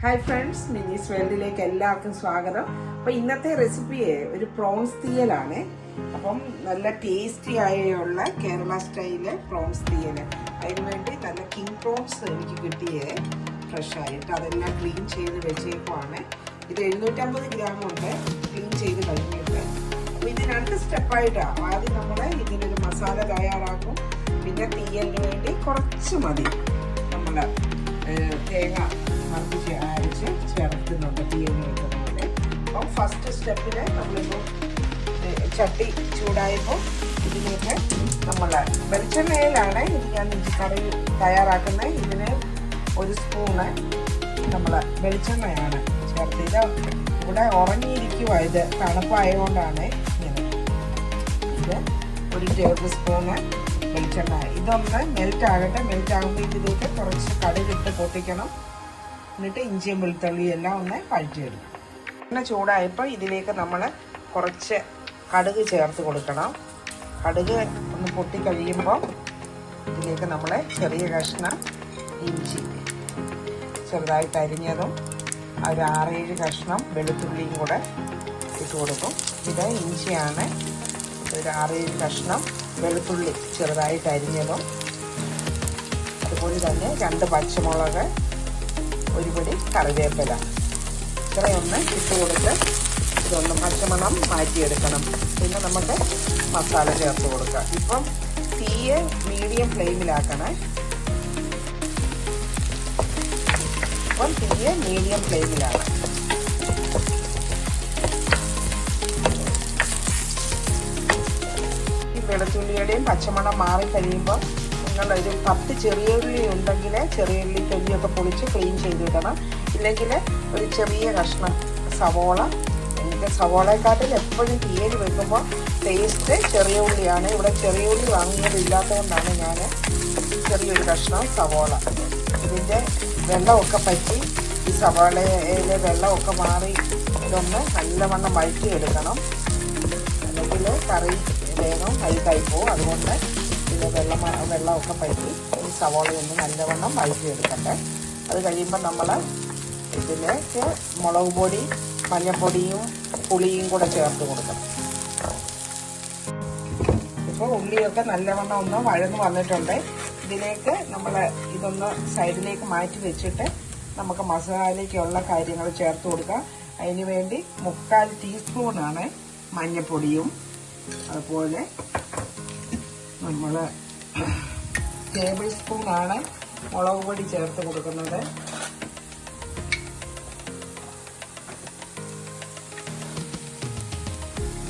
Hi friends, മിന്നീസ് വേൾഡിലേക്ക് എല്ലാവർക്കും സ്വാഗതം. അപ്പോൾ ഇന്നത്തെ റെസിപ്പിയെ ഒരു പ്രോൺസ് തീയലാണ്. അപ്പം നല്ല ടേസ്റ്റി ആയുള്ള കേരള സ്റ്റൈല് പ്രോൺസ് തീയൽ. അതിന് വേണ്ടി നല്ല കിങ് പ്രോൺസ് എനിക്ക് കിട്ടിയേ ഫ്രഷായിട്ട്, അതെല്ലാം ക്ലീൻ ചെയ്ത് വെച്ചേക്കുവാണ്. ഇത് 750 ഗ്രാം ഉണ്ട് ക്ലീൻ ചെയ്ത് കഴിഞ്ഞിട്ട്. അപ്പോൾ ഇത് 2 സ്റ്റെപ്പായിട്ടാണ്. ആദ്യം നമ്മൾ ഇതിനൊരു മസാല തയ്യാറാക്കും. പിന്നെ തീയലിന് വേണ്ടി കുറച്ച് മതി നമ്മൾ തേങ്ങ മറിച്ച് അരച്ച് ചേർക്കുന്നുണ്ട് തീയലിന് വെക്കുന്നത്. അപ്പം ഫസ്റ്റ് സ്റ്റെപ്പിൽ നമ്മളിപ്പോൾ ചട്ടി ചൂടായപ്പോൾ ഇതിലേക്ക് നമ്മൾ വെളിച്ചെണ്ണയിലാണ് ഇത് ഞാൻ കറി തയ്യാറാക്കുന്നത്. ഇതിന് 1 സ്പൂണ് നമ്മൾ വെളിച്ചെണ്ണയാണ് ചേർത്ത്. ഇത് ഇവിടെ ഉറങ്ങിയിരിക്കുക, ഇത് തണുപ്പായതുകൊണ്ടാണ് ഇങ്ങനെ. ഇത് 1 ടേബിൾ സ്പൂണ് വെളിച്ചെണ്ണ. ഇതൊന്ന് മെൽറ്റ് ആകട്ടെ. മെൽറ്റ് ആകുമ്പോൾ ഇതിലേക്ക് കുറച്ച് കടുകിട്ട് പൊട്ടിക്കണം. എന്നിട്ട് ഇഞ്ചിയും വെളുത്തുള്ളിയും എല്ലാം ഒന്ന് വഴറ്റിയെടുക്കും. എണ്ണ ചൂടായപ്പോൾ ഇതിലേക്ക് നമ്മൾ കുറച്ച് കടുക് ചേർത്ത് കൊടുക്കണം. കടുക് ഒന്ന് പൊട്ടിക്കഴിയുമ്പോൾ ഇതിലേക്ക് നമ്മൾ ചെറിയ കഷ്ണം ഇഞ്ചി ചെറുതായിട്ട് അരിഞ്ഞതും ഒരു 6-7 കഷ്ണം വെളുത്തുള്ളിയും കൂടെ ഇട്ട് കൊടുക്കും. ഇത് ഇഞ്ചിയാണ്. ഒരു 6-7 കഷ്ണം വെളുത്തുള്ളി ചെറുതായിട്ട് അരിഞ്ഞതും, അതുപോലെ തന്നെ 2 പച്ചമുളക്, 1 പിടി കറിവേപ്പില ഇത്രയൊന്ന് ഇട്ട് കൊടുത്ത് ഇതൊന്ന് പച്ചമണം മാറ്റിയെടുക്കണം. പിന്നെ നമുക്ക് മസാല ചേർത്ത് കൊടുക്കാം. ഇപ്പം തീയെ മീഡിയം ഫ്ലെയിമിലാക്കണേ. ഇപ്പം തീയെ മീഡിയം ഫ്ലെയിമിലാണ്. ഈ വെളുത്തുള്ളിയുടെയും പച്ചമണം മാറി കഴിയുമ്പോൾ നിങ്ങളൊരു 10 ചെറിയ ഉള്ളി ഉണ്ടെങ്കിൽ ചെറിയ ഉള്ളി തൊലിയൊക്കെ പൊളിച്ച് ക്ലീൻ ചെയ്തിടണം. ഇല്ലെങ്കിൽ ഒരു ചെറിയ കഷ്ണം സവോള. എനിക്ക് സവോളയെക്കാട്ടിൽ എപ്പോഴും തീയൽ വെക്കുമ്പോൾ ടേസ്റ്റ് ചെറിയ ഉള്ളിയാണ്. ഇവിടെ ചെറിയ ഉള്ളി വാങ്ങിയതില്ലാത്തതുകൊണ്ടാണ് ഞാൻ ചെറിയൊരു കഷ്ണം സവോള. ഇതിൻ്റെ വെള്ളമൊക്കെ പറ്റി ഈ സവോളയിലെ വെള്ളമൊക്കെ മാറി ഇതൊന്ന് നല്ലവണ്ണം വഴറ്റിയെടുക്കണം. അല്ലെങ്കിൽ കറി വേഗം കൈ പോകും. അതുകൊണ്ട് ഇത് വെള്ളമൊക്കെ പറ്റി ഈ സവോളയൊന്ന് നല്ലവണ്ണം വഴറ്റിയെടുക്കട്ടെ. അത് കഴിയുമ്പോൾ നമ്മൾ ഇതിലേക്ക് മുളക് പൊടി, മഞ്ഞൾപ്പൊടിയും പുളിയും കൂടെ ചേർത്ത് കൊടുക്കണം. ഇപ്പോൾ ഉള്ളിയൊക്കെ നല്ലവണ്ണം ഒന്ന് വഴന്ന് വന്നിട്ടുണ്ട്. ഇതിലേക്ക് നമ്മൾ ഇതൊന്ന് സൈഡിലേക്ക് മാറ്റി വെച്ചിട്ട് നമുക്ക് മസാലയ്ക്കുള്ള കാര്യങ്ങൾ ചേർത്ത് കൊടുക്കാം. അതിന് വേണ്ടി 3/4 ടീസ്പൂണാണ് മഞ്ഞൾപ്പൊടിയും, അതുപോലെ നമ്മൾ ടേബിൾ സ്പൂണാണ് മുളക് പൊടി ചേർത്ത് കൊടുക്കുന്നത്.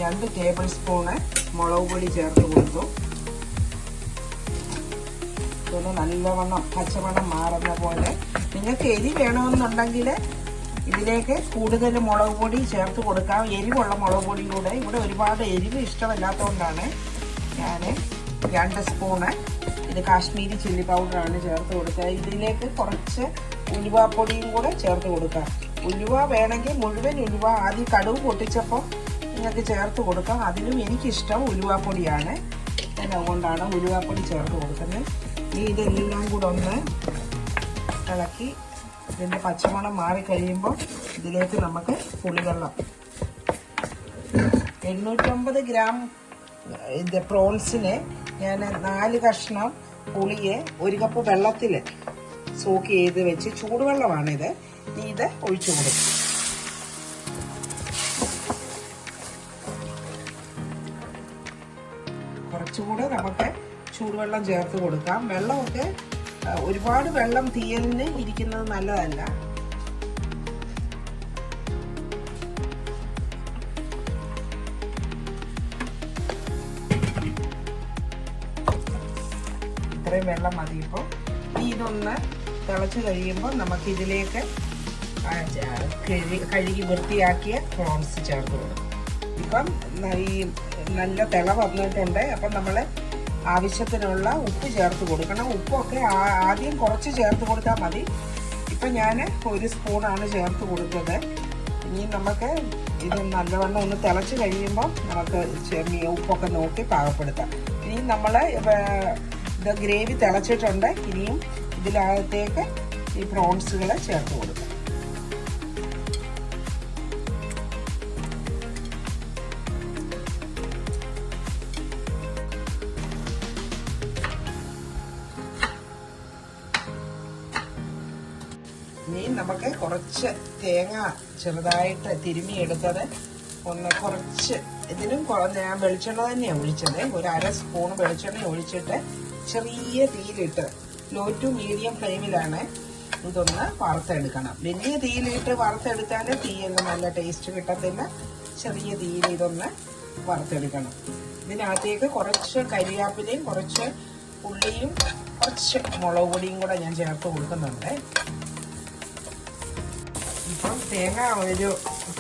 രണ്ട് ടേബിൾ സ്പൂണ് മുളക് പൊടി ചേർത്ത് കൊടുത്തു. ഇതൊന്ന് നല്ലവണ്ണം പച്ചമണം മാറുന്ന പോലെ. നിങ്ങൾക്ക് എരി വേണമെന്നുണ്ടെങ്കിൽ ഇതിലേക്ക് കൂടുതൽ മുളക് പൊടി ചേർത്ത് കൊടുക്കാം. എരിവുള്ള മുളക് പൊടിയിലൂടെ ഇവിടെ ഒരുപാട് എരിവ് ഇഷ്ടമല്ലാത്തതുകൊണ്ടാണ് ഞാൻ 2 സ്പൂണ് ഇത് കാശ്മീരി ചില്ലി പൗഡറാണ് ചേർത്ത് കൊടുക്കുക. ഇതിലേക്ക് കുറച്ച് ഉലുവാപ്പൊടിയും കൂടെ ചേർത്ത് കൊടുക്കാം. ഉലുവ വേണമെങ്കിൽ മുഴുവൻ ഉലുവ ആദ്യം കടുക് പൊട്ടിച്ചപ്പോൾ നിങ്ങൾക്ക് ചേർത്ത് കൊടുക്കാം. അതിലും എനിക്കിഷ്ടം ഉലുവാപ്പൊടിയാണ്. ഞാൻ അതുകൊണ്ടാണ് ഉലുവാപ്പൊടി ചേർത്ത് കൊടുക്കുന്നത്. ഇനി ഇതെല്ലാം കൂടെ ഒന്ന് ഇളക്കി ഇതിൻ്റെ പച്ചമണം മാറിക്കഴിയുമ്പോൾ ഇതിലേക്ക് നമുക്ക് പുളിവെള്ളം 850 ഗ്രാം ഇത് പ്രോൺസിന് ഞാൻ 4 കഷ്ണം പുളിയെ 1 കപ്പ് വെള്ളത്തിൽ സോക്ക് ചെയ്ത് വെച്ച് ചൂടുവെള്ളമാണിത്. ഇത് ഒഴിച്ചു കൊടുക്കും. കുറച്ചുകൂടെ നമുക്ക് ചൂടുവെള്ളം ചേർത്ത് കൊടുക്കാം. വെള്ളമൊക്കെ ഒരുപാട് വെള്ളം തീയലിന് ഇരിക്കുന്നത് നല്ലതല്ല. ഇത്രയും വെള്ളം മതി. ഇപ്പോൾ ഇതൊന്ന് തിളച്ച് കഴിയുമ്പോൾ നമുക്കിതിലേക്ക് കഴുകി വൃത്തിയാക്കിയ പ്രോൺസ് ചേർത്ത് കൊടുക്കും. ഇപ്പം ഈ നല്ല തിള വന്നിട്ടുണ്ട്. അപ്പം നമ്മൾ ആവശ്യത്തിനുള്ള ഉപ്പ് ചേർത്ത് കൊടുക്കണം. ഉപ്പൊക്കെ ആദ്യം കുറച്ച് ചേർത്ത് കൊടുത്താൽ മതി. ഇപ്പം ഞാൻ 1 സ്പൂണാണ് ചേർത്ത് കൊടുത്തത്. ഇനി നമുക്ക് ഇത് നല്ലവണ്ണം ഒന്ന് തിളച്ച് കഴിയുമ്പോൾ നമുക്ക് ഉപ്പൊക്കെ നോക്കി പാകപ്പെടുത്താം. ഇനി നമ്മൾ ഇത് ഗ്രേവി തിളച്ചിട്ടുണ്ട്. ഇനിയും ഇതിനകത്തേക്ക് ഈ പ്രോൺസുകൾ ചേർത്ത് കൊടുക്കാം. ഇനി നമുക്ക് കുറച്ച് തേങ്ങ ചെറുതായിട്ട് തിരുമിയെടുത്തത് ഒന്ന് കുറച്ച് ഇതിനും ഞാൻ വെളിച്ചെണ്ണ തന്നെയാണ് ഒഴിച്ചത്. ഒരു 1/2 സ്പൂൺ വെളിച്ചെണ്ണ ഒഴിച്ചിട്ട് ചെറിയ തീയിലിട്ട് ലോ ടു മീഡിയം ഫ്ലെയിമിലാണ് ഇതൊന്ന് വറുത്തെടുക്കണം. വലിയ തീയിലിട്ട് വറുത്തെടുത്താൽ തീയൊന്നും നല്ല ടേസ്റ്റ് കിട്ടത്തില്ല. ചെറിയ തീയിൽ ഇതൊന്ന് വറുത്തെടുക്കണം. ഇതിനകത്തേക്ക് കുറച്ച് കരിവേപ്പിലയും കുറച്ച് ഉള്ളിയും കുറച്ച് മുളക് പൊടിയും കൂടെ ഞാൻ ചേർത്ത് കൊടുക്കുന്നുണ്ട്. ഇപ്പം തേങ്ങ ഒരു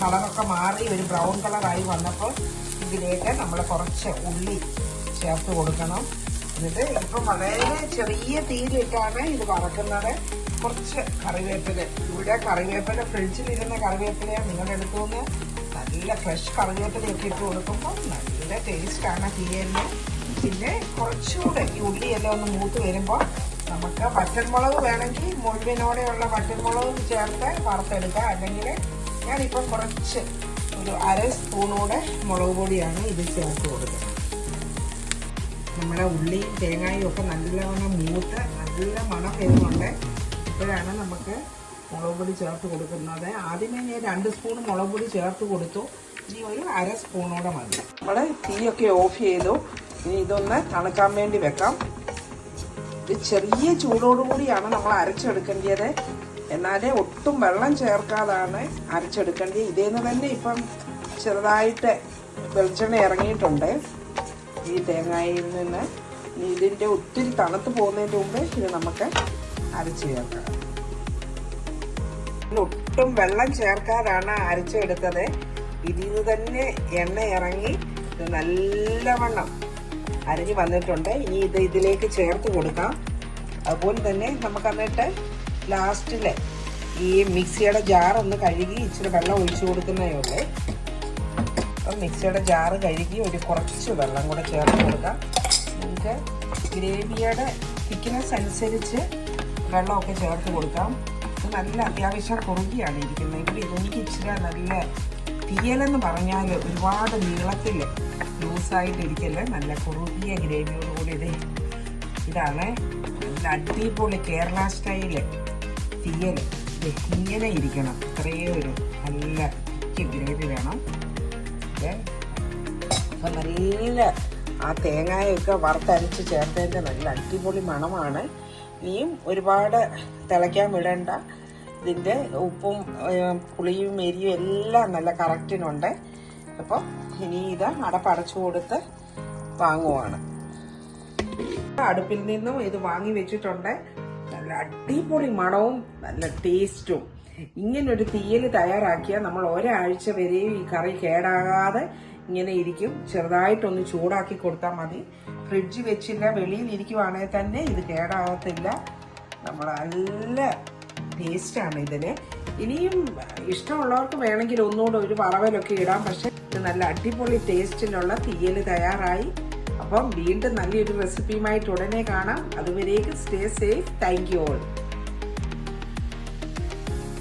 കളറൊക്കെ മാറി ഒരു ബ്രൗൺ കളറായി വന്നപ്പോൾ ഇതിലേക്ക് നമ്മൾ കുറച്ച് ഉള്ളി ചേർത്ത് കൊടുക്കണം. എന്നിട്ട് ഇപ്പം വളരെ ചെറിയ തീയിലിട്ടാണ് ഇത് വറക്കുന്നത്. കുറച്ച് കറിവേപ്പില, ഇവിടെ കറിവേപ്പില ഫ്രിഡ്ജിലിരുന്ന കറിവേപ്പിലയാണ് നിങ്ങളുടെ അടുത്തുനിന്ന് നല്ല ഫ്രഷ് കറിവേപ്പിലയൊക്കെ ഇട്ട് കൊടുക്കുമ്പോൾ നല്ല ടേസ്റ്റാണ് തീയലിന്. പിന്നെ കുറച്ചുകൂടെ ഈ ഉള്ളിയെല്ലാം ഒന്ന് മൂത്ത് വരുമ്പോൾ നമുക്ക് വറ്റൽമുളക് വേണമെങ്കിൽ മുഴുവനോടെയുള്ള വറ്റൽമുളക് ചേർത്ത് വറുത്തെടുക്കാം. അല്ലെങ്കിൽ ഞാനിപ്പം കുറച്ച് ഒരു 1/2 സ്പൂണൂടെ മുളക് പൊടിയാണ് ഇത് ചേർത്ത് കൊടുക്കുന്നത്. നമ്മുടെ ഉള്ളിയും തേങ്ങയും ഒക്കെ നല്ലവണ്ണം മൂത്ത് നല്ല മണം വരുന്നുണ്ട്. ഇപ്പോഴാണ് നമുക്ക് മുളക് പൊടി ചേർത്ത് കൊടുക്കുന്നത്. ആദ്യമേ ഞാൻ 2 സ്പൂൺ മുളക് പൊടി ചേർത്ത് കൊടുത്തു. ഇനി ഒരു 1/2 സ്പൂണൂടെ മതി. നമ്മൾ തീയൊക്കെ ഓഫ് ചെയ്തു. ഇനി ഇതൊന്ന് തണുക്കാൻ വേണ്ടി വെക്കാം. ഇത് ചെറിയ ചൂടോടുകൂടിയാണ് നമ്മൾ അരച്ചെടുക്കേണ്ടത്. എന്നാലേ ഒട്ടും വെള്ളം ചേർക്കാതാണ് അരച്ചെടുക്കേണ്ടത്. ഇതേന്ന് തന്നെ ഇപ്പം ചെറുതായിട്ട് വെളിച്ചെണ്ണ ഇറങ്ങിയിട്ടുണ്ട് ഈ തേങ്ങയിൽ നിന്ന്. ഇതിൻ്റെ ഒത്തിരി തണുത്ത് പോകുന്നതിന് മുമ്പ് ഇത് നമുക്ക് അരച്ച് ചേർക്കാം. ഒട്ടും വെള്ളം ചേർക്കാതാണ് അരച്ചെടുത്തത്. ഇതിൽ നിന്ന് തന്നെ എണ്ണ ഇറങ്ങി ഇത് നല്ലവണ്ണം അരിഞ്ഞ് വന്നിട്ടുണ്ട്. ഇനി ഇത് ഇതിലേക്ക് ചേർത്ത് കൊടുക്കാം. അതുപോലെ തന്നെ നമുക്ക് എന്നിട്ട് ലാസ്റ്റിൽ ഈ മിക്സിയുടെ ജാറൊന്ന് കഴുകി ഇച്ചിരി വെള്ളം ഒഴിച്ചു കൊടുക്കുന്നതേ ഉള്ളൂ. അപ്പം മിക്സിയുടെ ജാറ് കഴുകി ഒരു കുറച്ച് വെള്ളം കൂടെ ചേർത്ത് കൊടുക്കാം. നമുക്ക് ഗ്രേവിയുടെ തിക്നെസ് അനുസരിച്ച് വെള്ളമൊക്കെ ചേർത്ത് കൊടുക്കാം. ഇത് നല്ല അത്യാവശ്യം കുറുകിയാണ് ഇരിക്കുന്നത്. ഇവിടെ എനിക്ക് ഇച്ചിരി നല്ല തീയലെന്ന് പറഞ്ഞാൽ ഒരുപാട് നീളത്തിൽ ലൂസായിട്ടിരിക്കല്. നല്ല കുറുകിയ ഗ്രേവിയോടുകൂടി ഇതാണ് നല്ല അടിപൊളി കേരള സ്റ്റൈല് തീയൽ. ഇങ്ങനെ ഇരിക്കണം. ഇത്രയും ഒരു നല്ല ഗ്രേവി വേണം. അപ്പം നല്ല ആ തേങ്ങയൊക്കെ വറുത്തരച്ച് ചേർത്തതിൻ്റെ നല്ല അടിപൊളി മണമാണ്. ഇനിയും ഒരുപാട് തിളയ്ക്കാൻ വിടണ്ട. ഇതിൻ്റെ ഉപ്പും പുളിയും എരിയും എല്ലാം നല്ല കറക്റ്റിനുണ്ട്. അപ്പോൾ ഇനി ഇത് അടപ്പടച്ചു കൊടുത്ത് വാങ്ങുവാണ്. അടുപ്പിൽ നിന്നും ഇത് വാങ്ങി വെച്ചിട്ടുണ്ട്. നല്ല അടിപൊളി മണവും നല്ല ടേസ്റ്റും. ഇങ്ങനൊരു തീയൽ തയ്യാറാക്കിയാൽ നമ്മൾ ഒരാഴ്ച വരെയും ഈ കറി കേടാകാതെ ഇങ്ങനെ ഇരിക്കും. ചെറുതായിട്ടൊന്ന് ചൂടാക്കി കൊടുത്താൽ മതി. ഫ്രിഡ്ജ് വെച്ചില്ല, വെളിയിൽ ഇരിക്കുവാണെങ്കിൽ തന്നെ ഇത് കേടാകത്തില്ല. നമ്മൾ നല്ല ടേസ്റ്റാണ് ഇതിന്. ഇനിയും ഇഷ്ടമുള്ളവർക്ക് വേണമെങ്കിൽ ഒന്നുകൂടെ ഒരു വറവലൊക്കെ ഇടാം. പക്ഷെ ഇത് നല്ല അടിപൊളി ടേസ്റ്റിലുള്ള തീയൽ തയ്യാറായി. അപ്പം വീണ്ടും നല്ലൊരു റെസിപ്പിയുമായിട്ട് ഉടനെ കാണാം. അതുവരേക്കും stay safe. Thank you all.